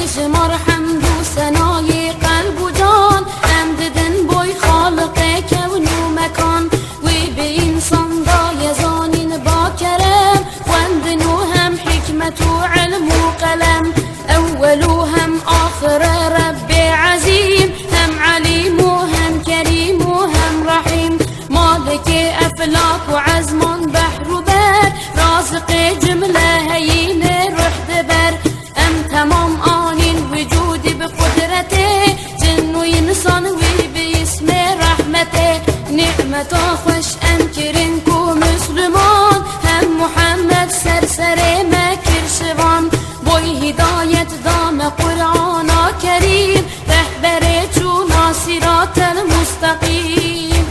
بشمار حمد و ثنای قلب و جان، حمد دن بوی خالق کون و مکان، وی به انسان دای زانین با کرم، وند نو هم حکمت و علم و قلم، اولو هم آخر رب عظیم، هم علیم و هم کریم و هم رحیم، مالک افلاک و عزمان بحر و بر، رازق جمله هین رحت بر، ام تمام آنین وجود بقدرته، جن و انسان وی به اسم رحمته، نعمت خوش ام کرن کو مسلمان، هم محمد سرسر مکر شوان، بوی هدایت دام قرآن کریم، رهبر چون صراط المستقیم.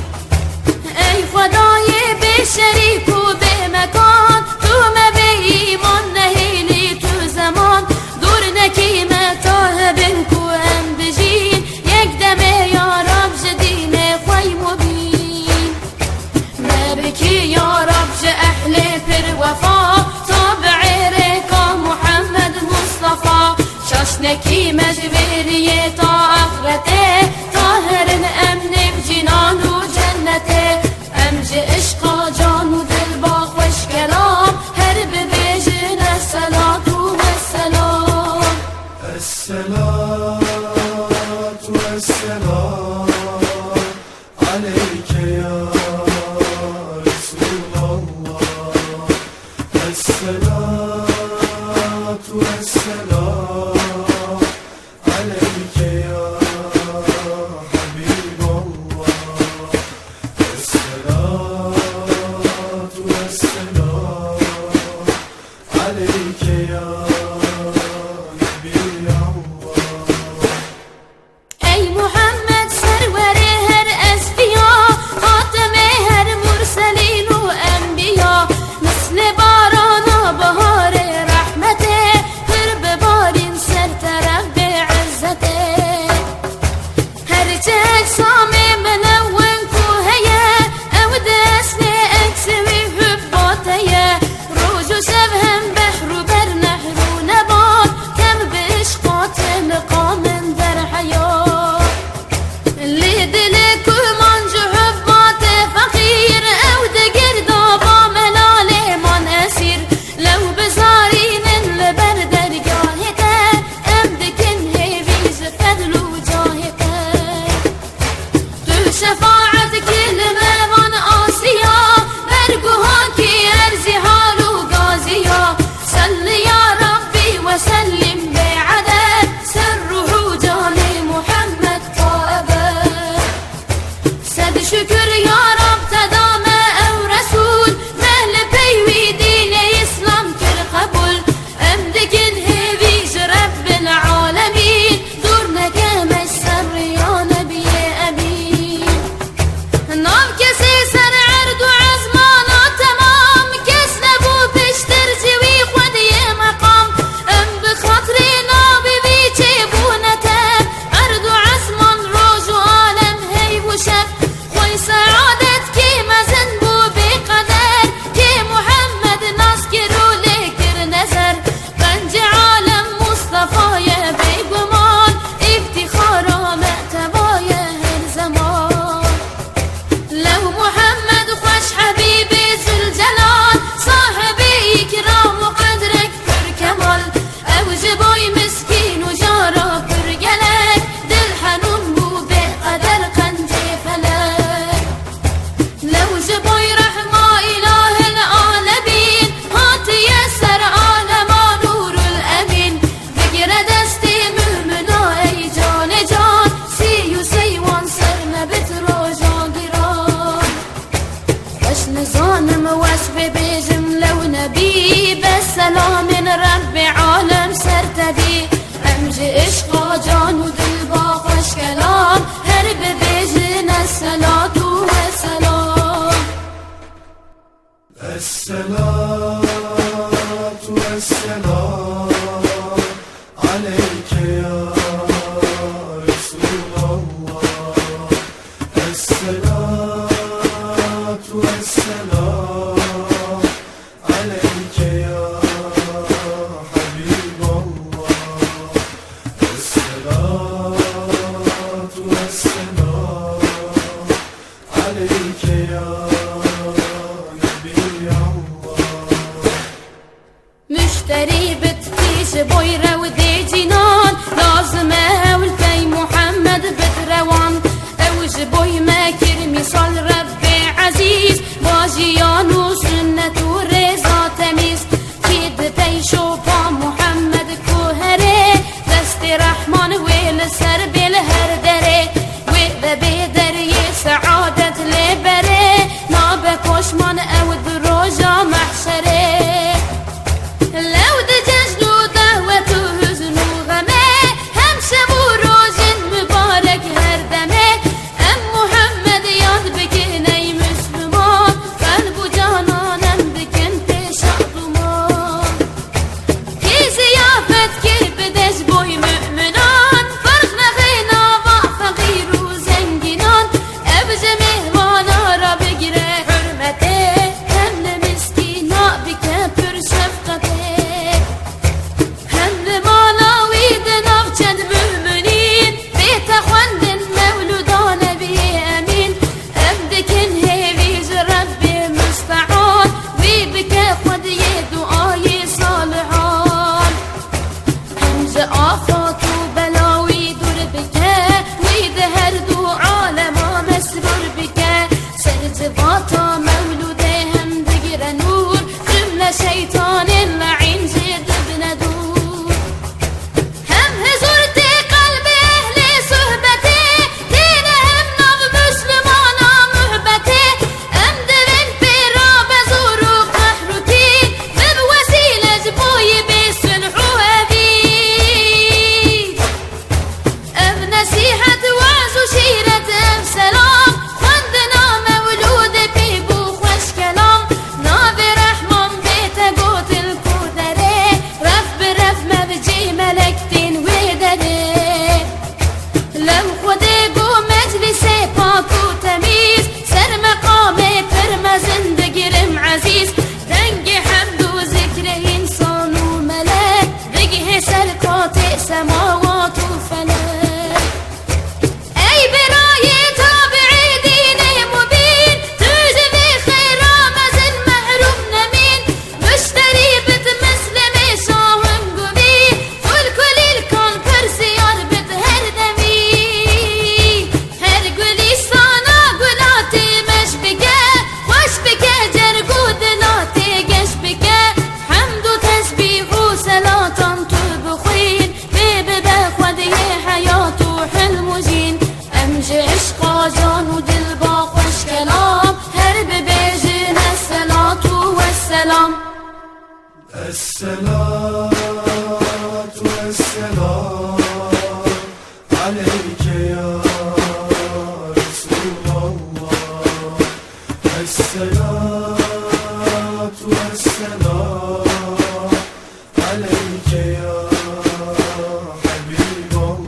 ای خدای به شریک و به مکان، تو به ایمان نهیلی تو زمان، دور نکیمه تا بین کو ام بجین، یک دمه یا رب جدین خوی مبین، نبکی یا رب ج اهل پر وفا، تابع ریکا محمد مصطفى، شاشنکی مجبریه تا آخرته، طاهرن امن بجنان و جنته، امج عشقا جان و دل با خوش کلام، هر ببیجن الصلاة و السلام. الصلاة والسلام عليك يا رسول الله، الصلاة والسلام عليك يا حبيب الله، الصلاة والسلام عليك يا نبي الله. ای محمد سرور هر اسفیا، خاتم هر مرسلین و انبیا، مثل باران و بهار رحمته، پر ببارین سر طرف به عزته، هرچه اجسام منون کوهیه، او دست اکسوی حباتیه، روز و شب هم بحر و بر نهر و نبات، کم به عشقات مقام در حیات، لی دل کمان جو حبات فقیر، او دگر دابا ملال من اسیر، لو بزارین لبر درگاه که، ام دکن هیویز فضل و جاه که، تو شفاعت کلمه من آسیا، برگوها کی ارزی حال و گازیا، صلی یا ربی و سلم بعدد، سر و جان محمد قائبه، صد شکر یا رب تدام او رسول، مهل پیوی دین اسلام کر قبول، ام دکن هیویج رب العالمین، دور نکمش سر یا نبی امین، نام کسی سر عرض و عزمانا تمام، کس نبو پشتر جوی خودی مقام، ام بخاطری نابی بی چه بونتم، عرض و عزمان روز و عالم هی و شب، خوی سعادت کی مزن بو بی قدر، کی محمد ناس کرو لیکر نظر، گنج عالم مصطفی بی گمان، افتخارا معتبای هر زمان، لو محمد خوش حبیبی ذوالجلال، صاحب اکرام و قدرک پر کمال، اوج بوی مسکین و جارا پر گلک، دل حنون بو به قدر قنج فلک، لو جبوی رحمه اله العالمین، هاتی سر عالما نور الامین، بگیر دستی مؤمنا ای جان جان، سی و سیوان سر نبت رو جان گیران، باش نزانم وصف بجم لو نبی، بس سلام رب عالم سر تبی، امج عشقا جان و دل با خوش کلام، هر ببیجن الصلاة و السلام. الصلاة والسلام عليك يا رسول الله، الصلاة والسلام عليك يا حبيب الله، مشتري بتفيش بويرة ودي جنان لازم أول في محمد بتروان أوج بوي ما كرمي صال ربي عزيز باجيان وسنة ورزا تميز كيد بيشو با محمد كوهري دست رحمن ويل سر بالهردري وببدري سعادة لبري نابكوش من أو دروجة محشري لو دجاج له دهوة وهزن وغمي هم شبو روج مبارك هردمي أم محمد ياد بكني مسلمان قلبو جانانا بكنت شعبمان كي زيافت كي بدش بوي مؤمنان فرقنا غينا فقير وزنجنان أبجى مهوانا را بقري حرمتي هم لمسكينا بكبر شفقتي هم لمالاوي دنافجد مؤمنين بيت أخوان مولودان بي أمين أبدكن هيفيج ربي مستعان وبك خد دعاي صالحان همزة آفات وبلاوي دور بك ويدهر دو عالما مسرور بك سرجباتا مولوده هم دقر نور جملة شيطان اللعين زيد بندور هم هزورتي قلبي أهلي صحبتي دينهم نظ مسلمانا محبتي أمدرن بيرا بزور وقحرتي بوسيلة جبوي بيسلحوا أبيد أب نصيحة وعز وشيرة أب سلام خندنا مولود بيبو خوش كلام نابي رحمن بيت قوت الكودري رف برف ما بجي ملكتين ودري لو خدي قو مجلسي باكو تميز سر مقامي فرما زندقرم عزيز دنقي حمد وذكر إنسان وملك بقه سرقات سماوات وفلك أي براية تابعي ديني مبين تجمي خيرا مزن محروم نمين مشتري بت مسلمي شاهم قبي والكل الكون برسيار بت هردمي هرقلي صانا قلاتي مش بكا وش بكا جرقود ناتي قش بكا حمد وتسبيح وصلاة تبخين بيبي باخودي حياته حلم وجين أمجي عشقا جان ودل باقوش كلام هرب بيجينا الصلاة والسلام الصلاة والسلام عليك يا رسول الله الصلاة والسلام عليك يا حبيب الله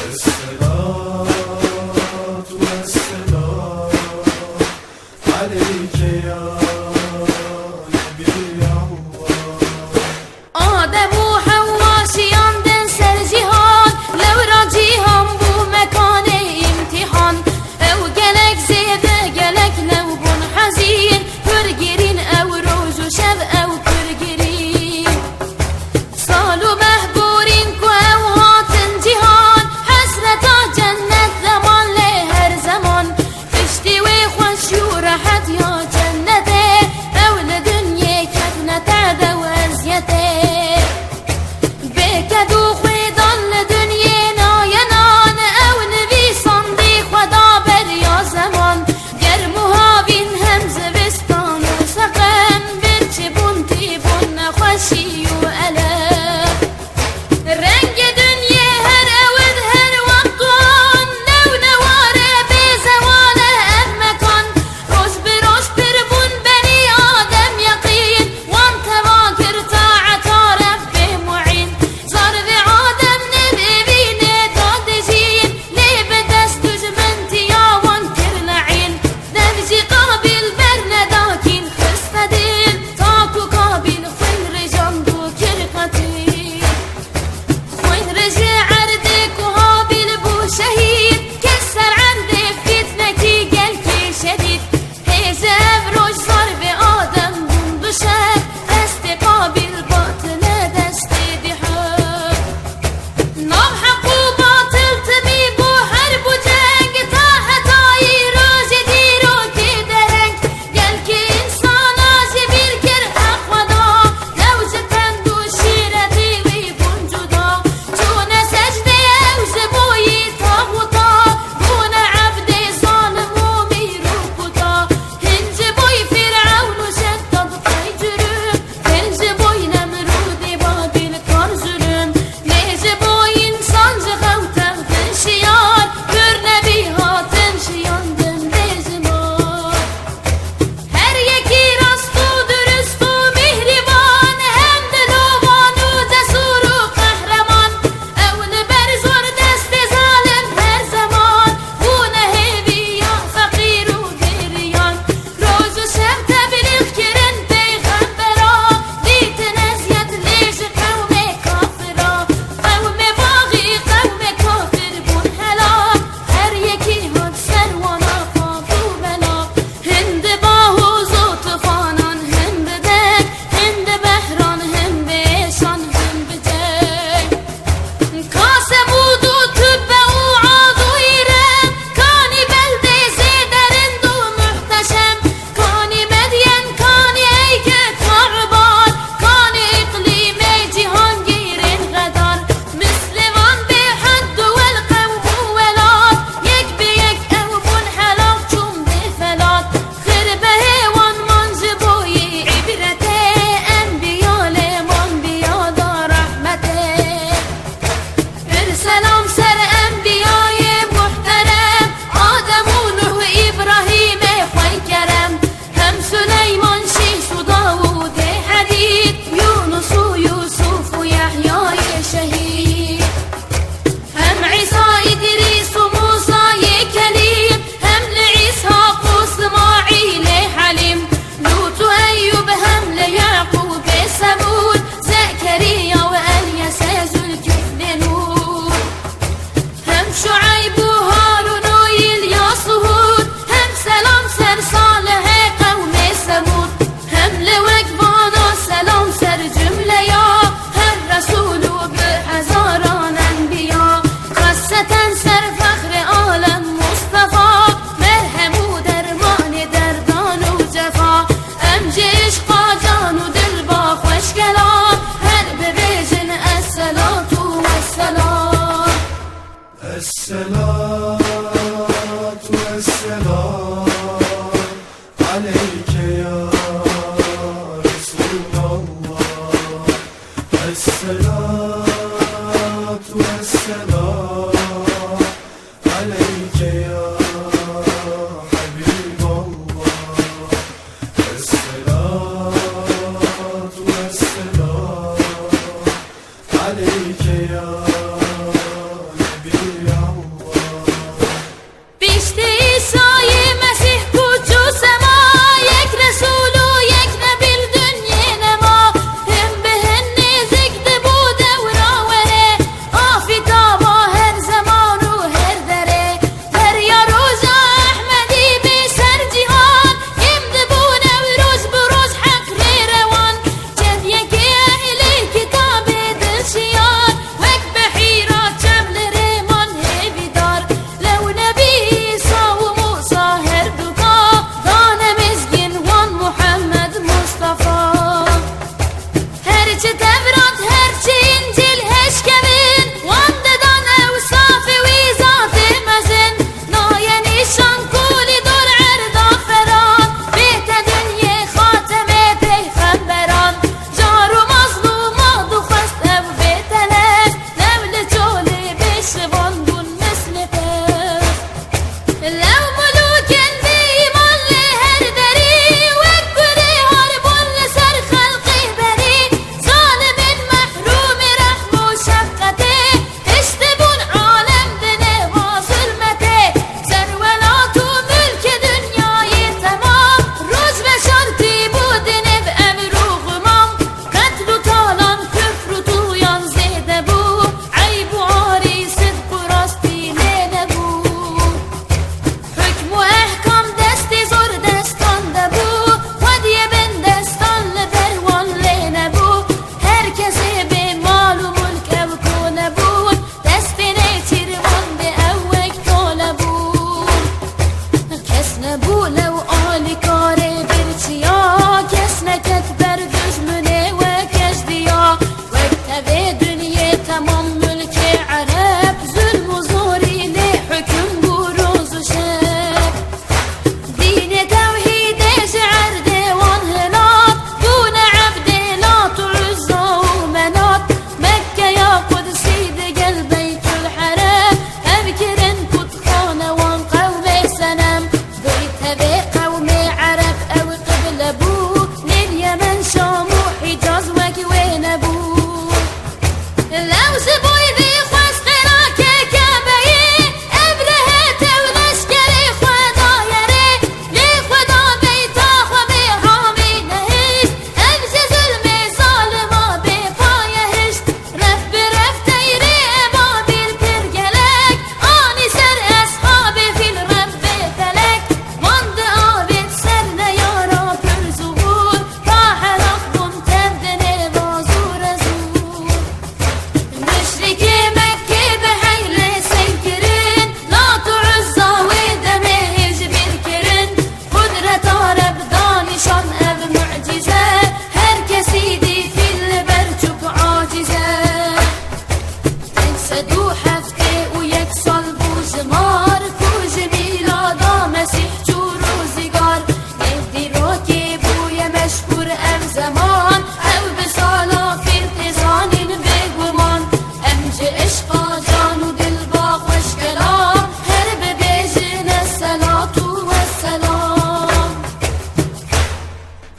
الصلاة والسلام عليك يا نبي الله آدم وحواء شيان دن سر جهان لو راجيهم بو مكان امتحان او قلق زيد قلق لو بن حزين فرقرين او روز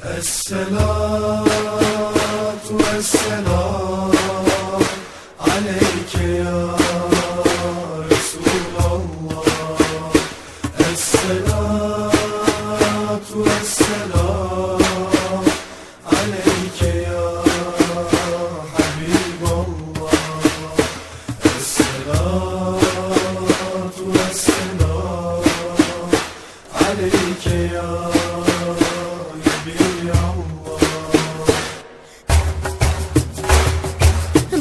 الصلاة والسلام عليك يا رسول الله الصلاة والسلام عليك يا حبيب الله الصلاة والسلام عليك يا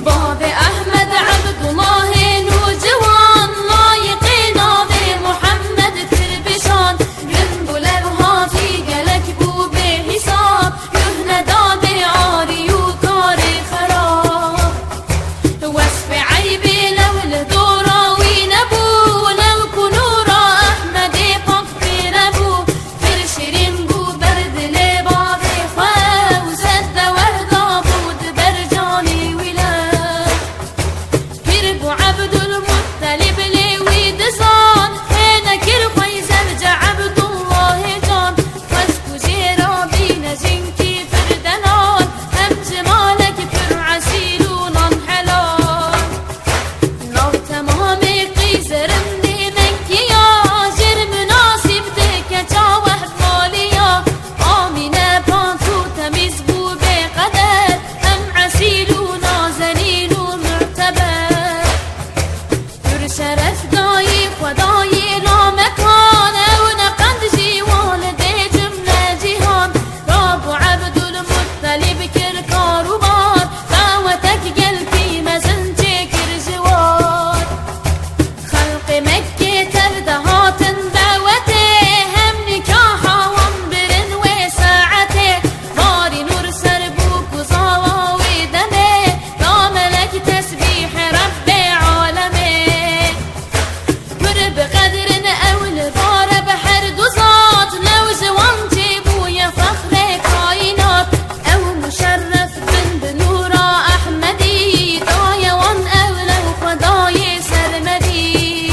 باب احمد عبد الله نوجوان لايقين ابي محمد تربشان جنب لبها في قلك بو بحساب يهندا بعاري وكاري خراب وصف عيبي لو الدورة وينبو لو كنورا احمد فقر نبو فرشرين بو برد لباب خواه وزد وهدا بود برجاني عبد المطلب لوي دزان هنا كرخي زرج عبد الله جان واسكو جيرا بينا جنكي فردنان هم جمالك فر عسيلون حلال نار تمامي قيزرم دي منكي يا جر مناسب ديك جاوه ماليا آمينة بانتو تميز بو بقدر هم عسيلون نازنين ومعتبر شرف دايق وداي لا مكان ونقد جي والدي جملة جهان رب عبد المطلب كل كاروبار دعوتك قلبي مزنجي كل جوار خلق مكة تردهات دعوته هم نكاحا وانبر وساعته غاري نور سربوك وصاوى ودمه لا ملك تسبيح رب عالمه بقدر أول بار بحر دوزات لو جوانتي بويا فخر كائنات أو مشرف بنورا أحمدي ضايا وان أولى وخداي سرمدي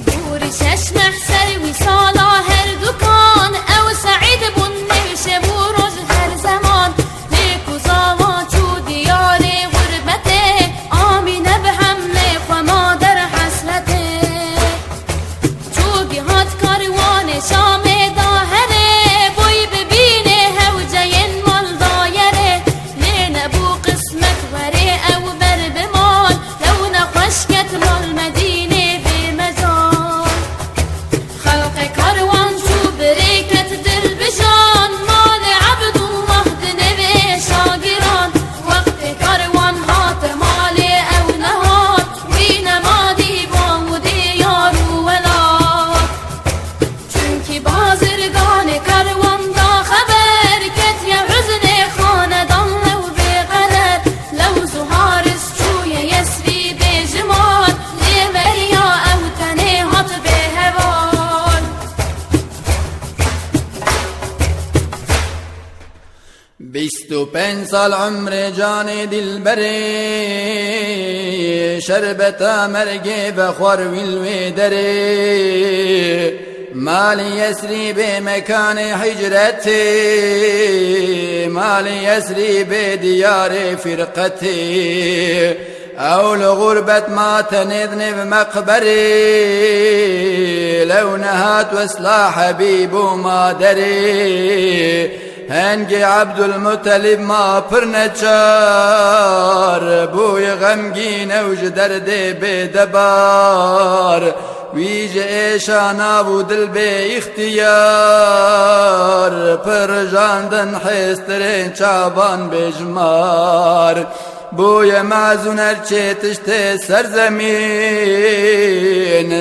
بوري شش محسر وصالة هر دكان أو سعيد بني شبوروج هر زمان ليكو زاوات ودياري غربته آمين بحمله وما در حسرته هات کاروان شام داهره بوی ببینه هوجین مال دایره لین ابو قسمت وره او بر بمال لو نخشکت مال مدینه بمزال خلق کاروان شو برکت دل بشان مال عبد الله دنوی شاگران وقت کاروان هات مال او نهات وین مادی بام و دیار ولا بازرگان کاروان دا خبر کت یا حزن خاندان لو بقدر لو زهارس چوی یسری بجمال لیوریا او تنهات به هوال 25 سال عمر جان دلبری شربتا مرگی بخور والویدری مالي يسري بمكان حجرتي مالي يسري بديار فرقتي أو لغربة ما تنذنب مقبري لو نهات وصلا حبيب ما دري هنجي عبد المطلب ما برنجار بوي غمگين اوج دردي بدبار ویج ایشانا و دل به اختیار پرجاندن حسترین چابان بجمار بوی معزون ارچه تشت سرزمین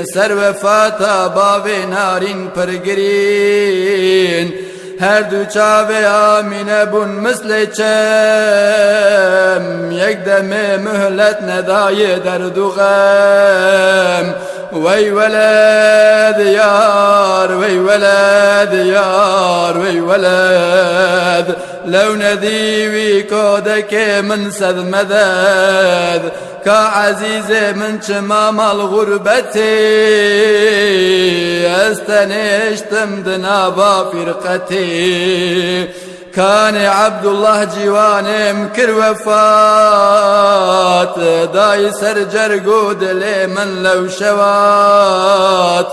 سر وفاتا باوی نارین پرگرین هر دو چاوی آمینه بون مثل چم یک دم مهلت ندای درد و غم وی ولد یار وی ولد یار وی ولد لو ندیوی کودک من صد مدد كعزيز من شمام الغربتي استنشتم دنابا فرقتي كان عبد الله جواني مكر وفات داي سرجر قود لي من لو شوات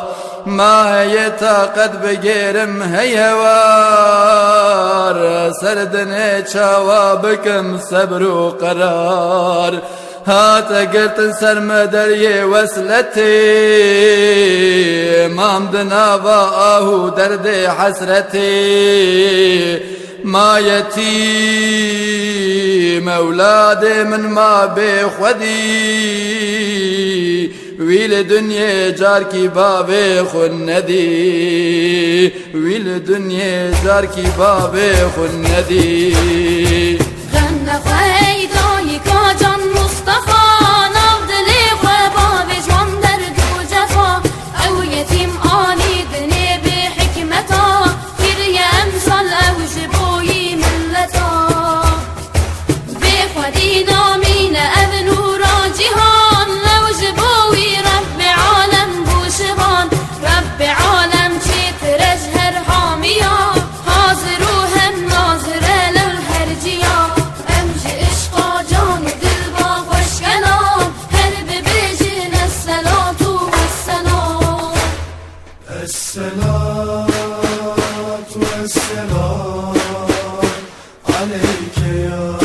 ما هي طاقت بقيرم هيوار سردني شوابكم صبر وقرار هات قلت سرمدري وسلتي مام دنابا اهو دردي حسرتي ما يتيم اولادي من ما بخودي ويل دنيا جاركي بابي خندي ويل دنيا جاركي بابي خندي غنى خيداي كاجان مصطفى نافدلي وبابي جوان درد وجفا او يتيم آني دني بحكمتا كريا امثال او جبوي ملتا بخودي نامين ابن ورا جهان لو جبوي رب عالم بوشبان رب عالم چه ترجهر حاميا حاضر وهم ناظر للهرجيا امج اشقا جان دل با خوشگلام هر ببجن الصلاة والسلام الصلاة والسلام عليك يا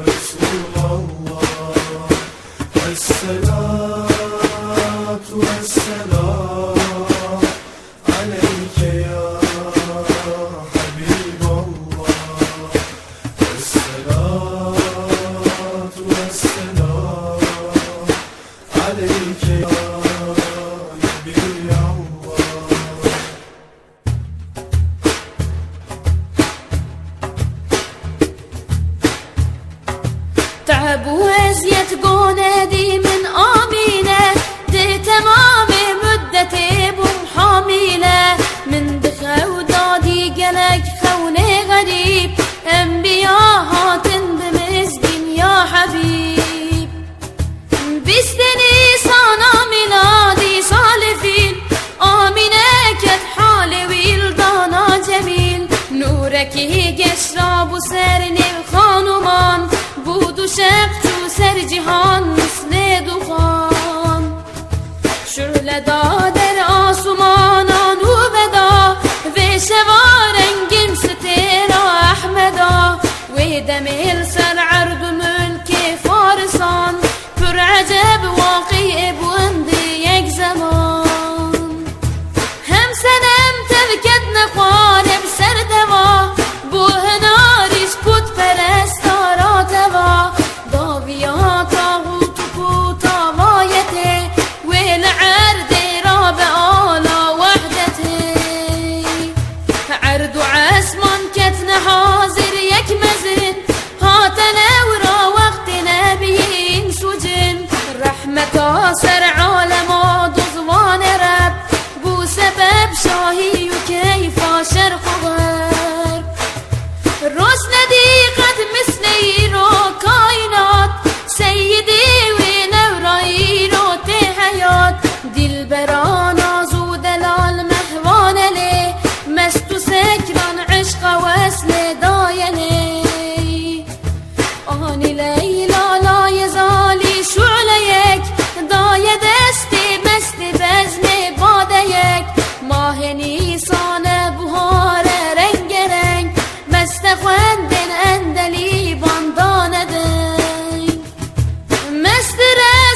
رسول الله الصلاة والسلام عليك يا حبيب الله الصلاة والسلام عليك يا نبي الله تعب وازيت قونادي من آمينة دي تمام مدتي بمحاميلة من دخا ودادي قلق خوني غريب انبياء هاتن بمسكين يا حبيب بستني صانا ميلادي صالفين آمينة كت حالي ويلدانا جميل نورك قشراب وسرني الخانومان بودو شقت سر جهان مثل دخان شعله در آسمانان و بدا و شوارنگم ستیرا احمدا و دمیل سر عرض ملک فارسان پر عجب واقع بوند یک زمان هم سنم تبکت نخوانم سر دوا بو هناریش بود پرستاراتوا داویا تاغوت بوتا وایته ویل عرد راب آلا وحدته عرد عسمان كتن حاضر یک مزن هاتن ورا وقت نبیین سجن رحمتا سر عالم دزوان رب بو سبب شاهی و کیفا شرق و غرب رسل دیقت مثل ایرو کائنات سیدی و نورایی رو ته حیات دل بران آزو دلال مهوان لی مست و سکران عشق وصل داینه آنی لیلا لای زالی شعله یک دای دستی مست بزم باده یک ماه نیسان بهار رنگ رنگ مست خوندن اندلی بانداندن مست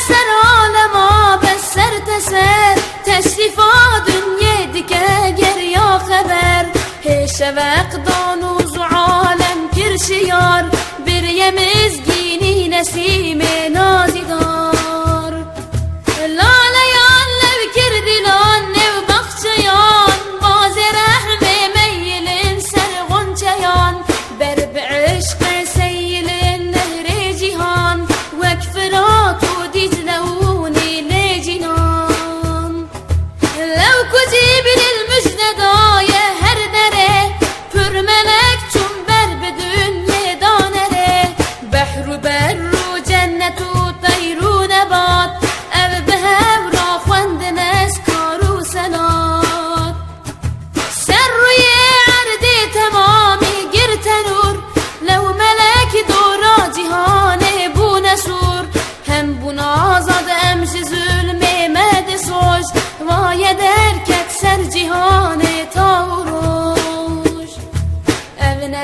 سر عالما بس سر تسر تشریفا دنیا دیگه گریا خبر هش وقدان و عالم کرشیار بر یمزگینی نسیم نازیدار لالیان لب کردلان نو بخشیان باز رحم میلن سر غنچیان بر بعشق سیل نهر جهان وکفرات و دیجلونی لجنان لو کجیب للمجندای هر نره پر ملک چون بر بدون دانره بحر بر و جنت و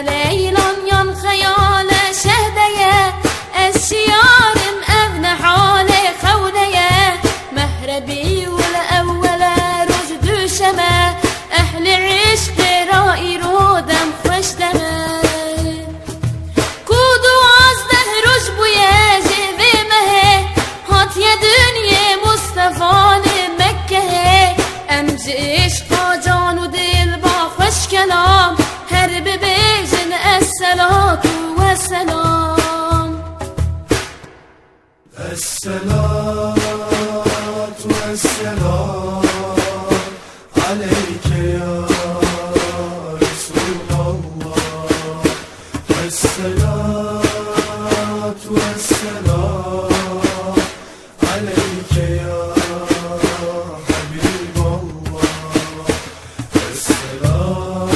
ليلان ين خيال شهدية الشيارم أغنى حالي خولية مهربي والأولى رجد شما أهل عشق رائي رودم خوش دمه كودو عزده رجبو ياجي بمه هات يا دنيا مصطفى لمكة أمجي عشقا جان ودل با خوش كلام هرب بيجن الصلاة والسلام الصلاة والسلام عليك يا رسول الله الصلاة والسلام عليك يا حبيب الله الصلاة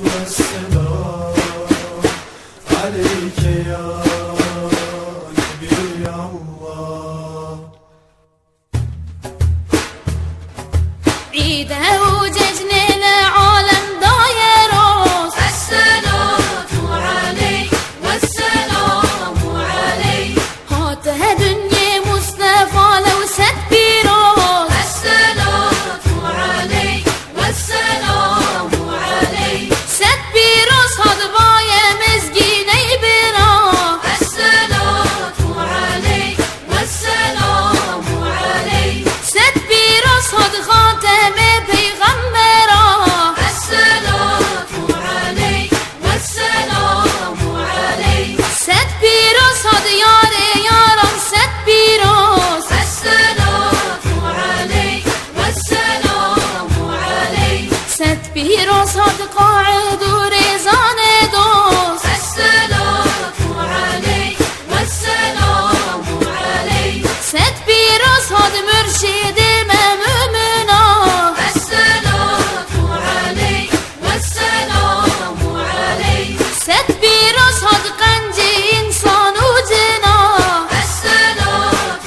والسلام عليك يا نبي الله عيده وججنا لعالم دايروس الصلاة عليك والسلام عليك هاته دنيا مصطفى لو ست بيروس الصلاة عليك والسلام عليك ست بيروس هاد بايا مزجيني برا الصلاة عليك والسلام عليك ست بيروس هاد خاتم بيغمرا الصلاة عليك والسلام عليك ست بيروس هاد ياري يارم ست بيروس الصلاة عليك والسلام عليك ست بيروس هاد قاعد ورزان دوس الصلاة عليك والسلام عليك ست بيروس هاد مرشد ممنا الصلاة عليك والسلام عليك ست بيروس هاد قنجي إنسان وجنا الصلاة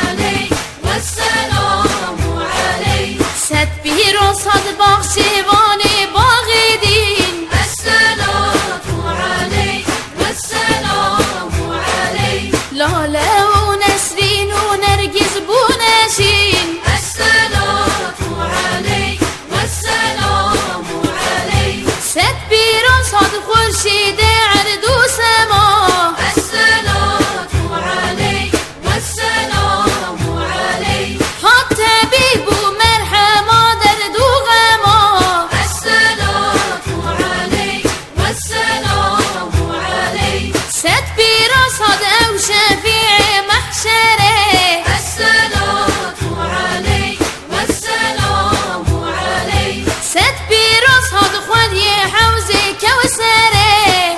عليك والسلام عليك ست بيروس هاد بخشيواني باغدين الصلاة عليك والسلام عليك لالا ونسرين ونرجس بوناشين الصلاة عليك والسلام عليك ست بيروس هاد خورشيد عرض وسما الصلاة عليك والسلام عليك حتى بيبو مرحمة درد وغما الصلاة عليك والسلام عليك ست بيروس هاد أو شفيع محشره الصلاة عليك والسلام عليك ست بيروس هاد خود يحوزي كوسره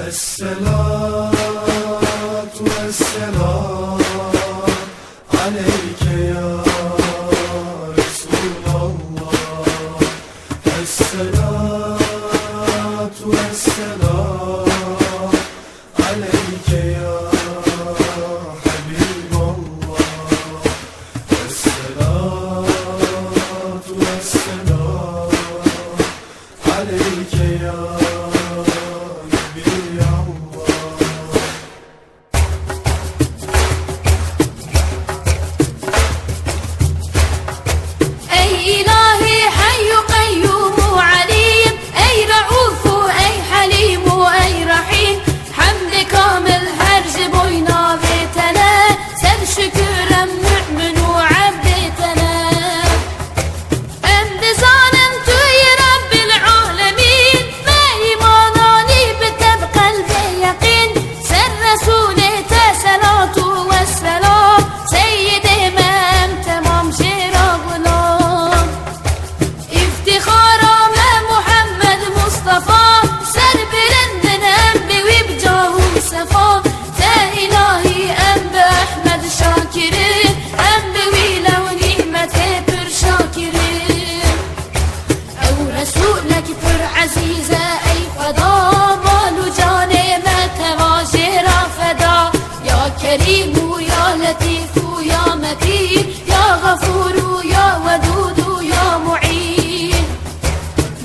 الصلاة والسلام عليك يا رسول الله الصلاة والسلام عليك يا حبيب الله الصلاة والسلام عليك يا كريم يا لطيف يا متين يا غفور يا ودود يا معين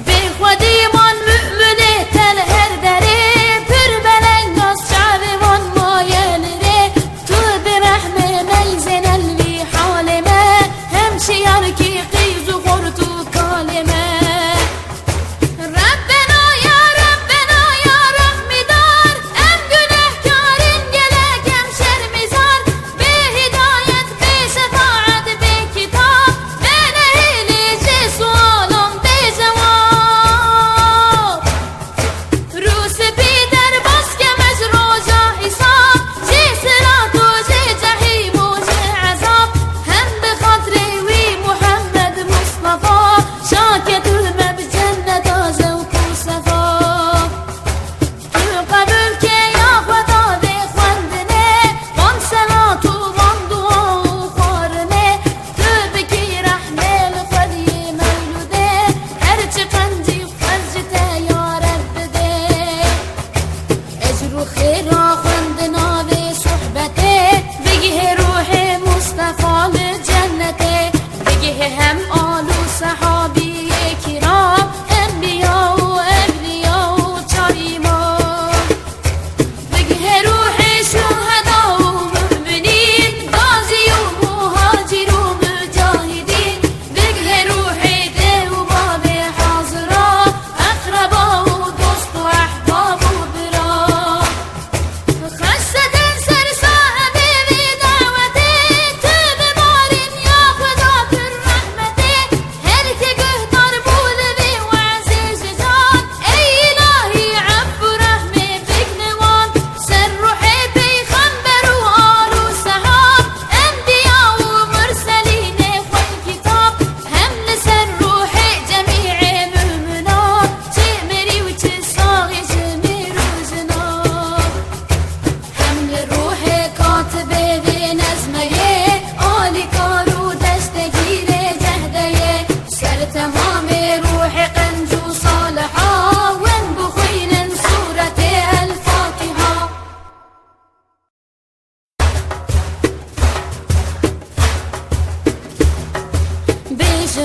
بخودی من مؤمنه تل هر دره پر بلند از شعر من مایلره تو برحمه میزن الوی حالمه همشی یارکی قیز و خورد و کالمه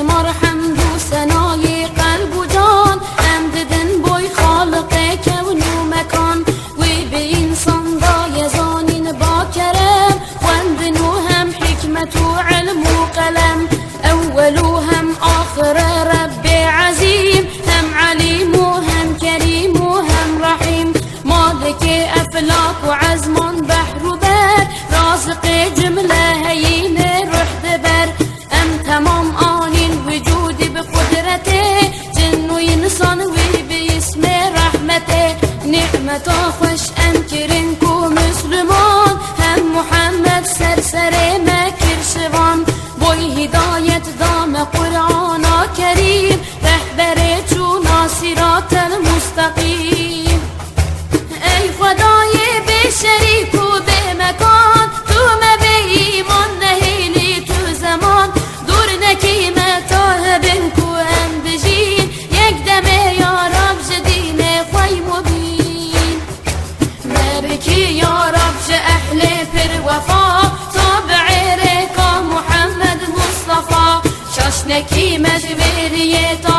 مرحم دو سنای قلب و جان امددن بوی خالق کون و مکان وی به انسان دای زانین با کرم خوندنو هم حکمت و علم و قلم اولو هم آخر رب عظیم هم علیم و هم کریم و هم رحیم مالک افلاک و عزمان بحر و بر رازق جمله هین رحد بر ام تمام آنین وجودی به قدرته جن و انسان وی به اسم رحمته نعمتا خوش انکرین کو مسلمان هم محمد سرسر مکر شوان بوی هدایت دام قرآن کریم رهبر چون صراط المستقیم ای نکی مجوری تا